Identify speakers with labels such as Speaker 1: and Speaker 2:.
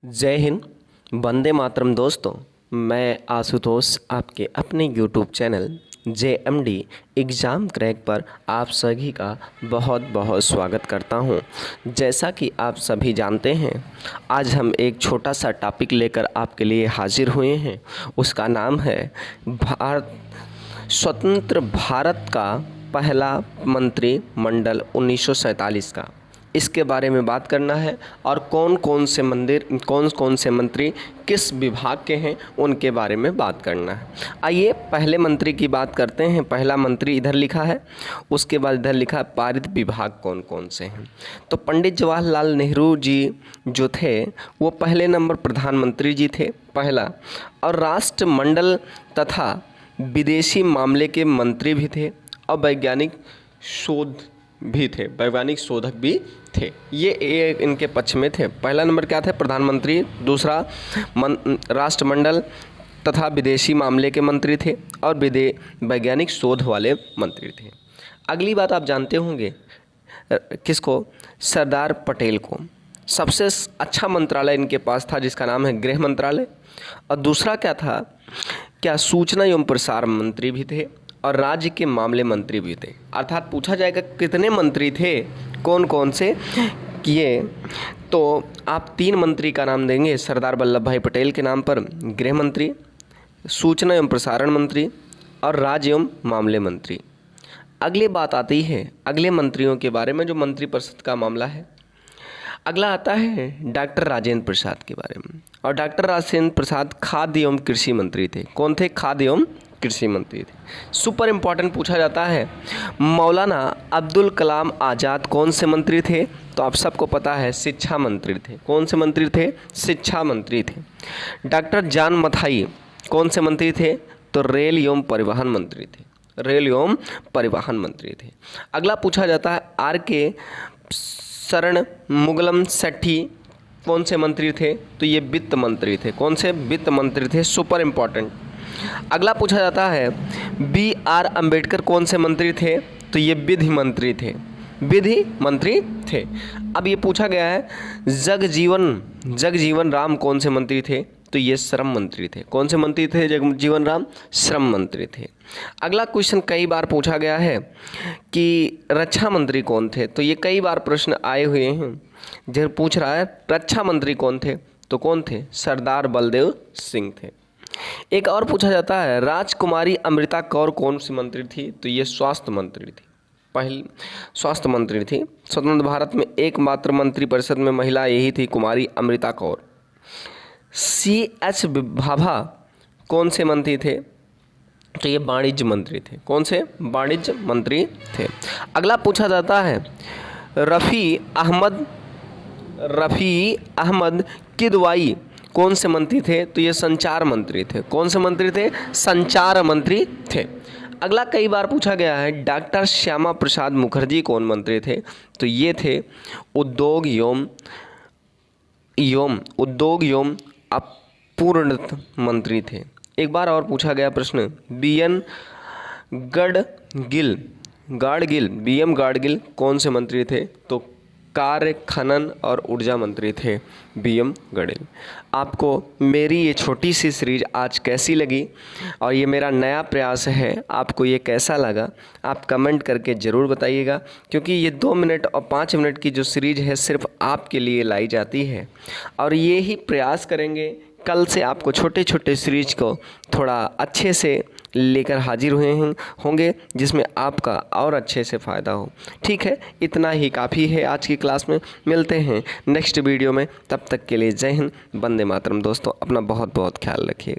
Speaker 1: जय हिंद। वंदे मातरम दोस्तों, मैं आशुतोष आपके अपने YouTube channel JMD exam crack पर आप सभी का बहुत बहुत स्वागत करता हूं। जैसा कि आप सभी जानते हैं, आज हम एक छोटा सा टॉपिक लेकर आपके लिए हाजिर हुए हैं। उसका नाम है स्वतंत्र भारत का पहला मंत्रिमंडल 1947 का। इसके बारे में बात करना है और कौन कौन से मंत्री किस विभाग के हैं उनके बारे में बात करना है। आइए पहले मंत्री की बात करते हैं। पहला मंत्री इधर लिखा है, उसके बाद इधर लिखा है पारित विभाग कौन कौन से हैं। तो पंडित जवाहरलाल नेहरू जी जो थे वो पहले नंबर प्रधानमंत्री जी थे, पहला। और राष्ट्रमंडल तथा विदेशी मामले के मंत्री भी थे और वैज्ञानिक शोधक भी थे। ये इनके पक्ष में थे। पहला नंबर क्या थे? प्रधानमंत्री। दूसरा राष्ट्रमंडल तथा विदेशी मामले के मंत्री थे और वैज्ञानिक शोध वाले मंत्री थे। अगली बात आप जानते होंगे किसको? सरदार पटेल को। सबसे अच्छा मंत्रालय इनके पास था जिसका नाम है गृह मंत्रालय। और दूसरा क्या था? सूचना एवं प्रसार मंत्री भी थे और राज्य के मामले मंत्री भी थे। अर्थात पूछा जाएगा कितने मंत्री थे, कौन कौन से किए, तो आप 3 मंत्री का नाम देंगे सरदार वल्लभ भाई पटेल के नाम पर। गृह मंत्री, सूचना एवं प्रसारण मंत्री और राज्य एवं मामले मंत्री। अगली बात आती है अगले मंत्रियों के बारे में जो मंत्रिपरिषद का मामला है। अगला आता है डॉक्टर राजेंद्र प्रसाद के बारे में। और डॉक्टर राजेंद्र प्रसाद खाद्य एवं कृषि मंत्री थे। कौन थे? खाद्य एवं कृषि मंत्री थे। सुपर इम्पॉर्टेंट पूछा जाता है, मौलाना अब्दुल कलाम आज़ाद कौन से मंत्री थे? तो आप सबको पता है शिक्षा मंत्री थे। कौन से मंत्री थे? शिक्षा मंत्री थे। डॉक्टर जॉन मथाई कौन से मंत्री थे? तो रेल एवं परिवहन मंत्री थे। रेल एवं परिवहन मंत्री थे। अगला पूछा जाता है RK शरण मुगलम सेठी कौन से मंत्री थे? तो ये वित्त मंत्री थे। कौन से? वित्त मंत्री थे। Super important. अगला पूछा जाता है BR अम्बेडकर कौन से मंत्री थे? तो ये विधि मंत्री थे। विधि मंत्री थे। अब ये पूछा गया है जगजीवन राम कौन से मंत्री थे? तो ये श्रम मंत्री थे। कौन से मंत्री थे? जगजीवन राम श्रम मंत्री थे। अगला क्वेश्चन कई बार पूछा गया है कि रक्षा मंत्री कौन थे? तो ये कई बार प्रश्न आए हुए हैं। जो पूछ रहा है रक्षा मंत्री कौन थे? तो कौन थे? सरदार बलदेव सिंह थे। एक और पूछा जाता है राजकुमारी अमृता कौर कौन सी मंत्री थी? तो ये स्वास्थ्य मंत्री थी। पहली स्वास्थ्य मंत्री थी। स्वतंत्र भारत में एकमात्र मंत्रिपरिषद में महिला यही थी, कुमारी अमृता कौर। CH भाभा कौन से मंत्री थे? तो ये वाणिज्य मंत्री थे। कौन से? वाणिज्य मंत्री थे। अगला पूछा जाता है रफ़ी अहमद किदवाई कौन से मंत्री थे? तो ये संचार मंत्री थे। कौन से मंत्री थे? संचार मंत्री थे। अगला कई बार पूछा गया है डॉक्टर श्यामा प्रसाद मुखर्जी कौन मंत्री थे? तो ये थे उद्योग एवं अपूर्णत मंत्री थे। एक बार और पूछा गया प्रश्न BM गाडगिल कौन से मंत्री थे? तो कार्य, खनन और ऊर्जा मंत्री थे BM गाडगिल। आपको मेरी ये छोटी सी सीरीज आज कैसी लगी और ये मेरा नया प्रयास है, आपको ये कैसा लगा आप कमेंट करके ज़रूर बताइएगा। क्योंकि ये 2 मिनट और 5 मिनट की जो सीरीज है सिर्फ आपके लिए लाई जाती है और ये ही प्रयास करेंगे कल से आपको छोटे छोटे सीरीज को थोड़ा अच्छे से लेकर हाजिर होंगे जिसमें आपका और अच्छे से फ़ायदा हो। ठीक है, इतना ही काफ़ी है आज की क्लास में। मिलते हैं नेक्स्ट वीडियो में, तब तक के लिए जय हिंद, वंदे मातरम। दोस्तों अपना बहुत बहुत ख्याल रखिए।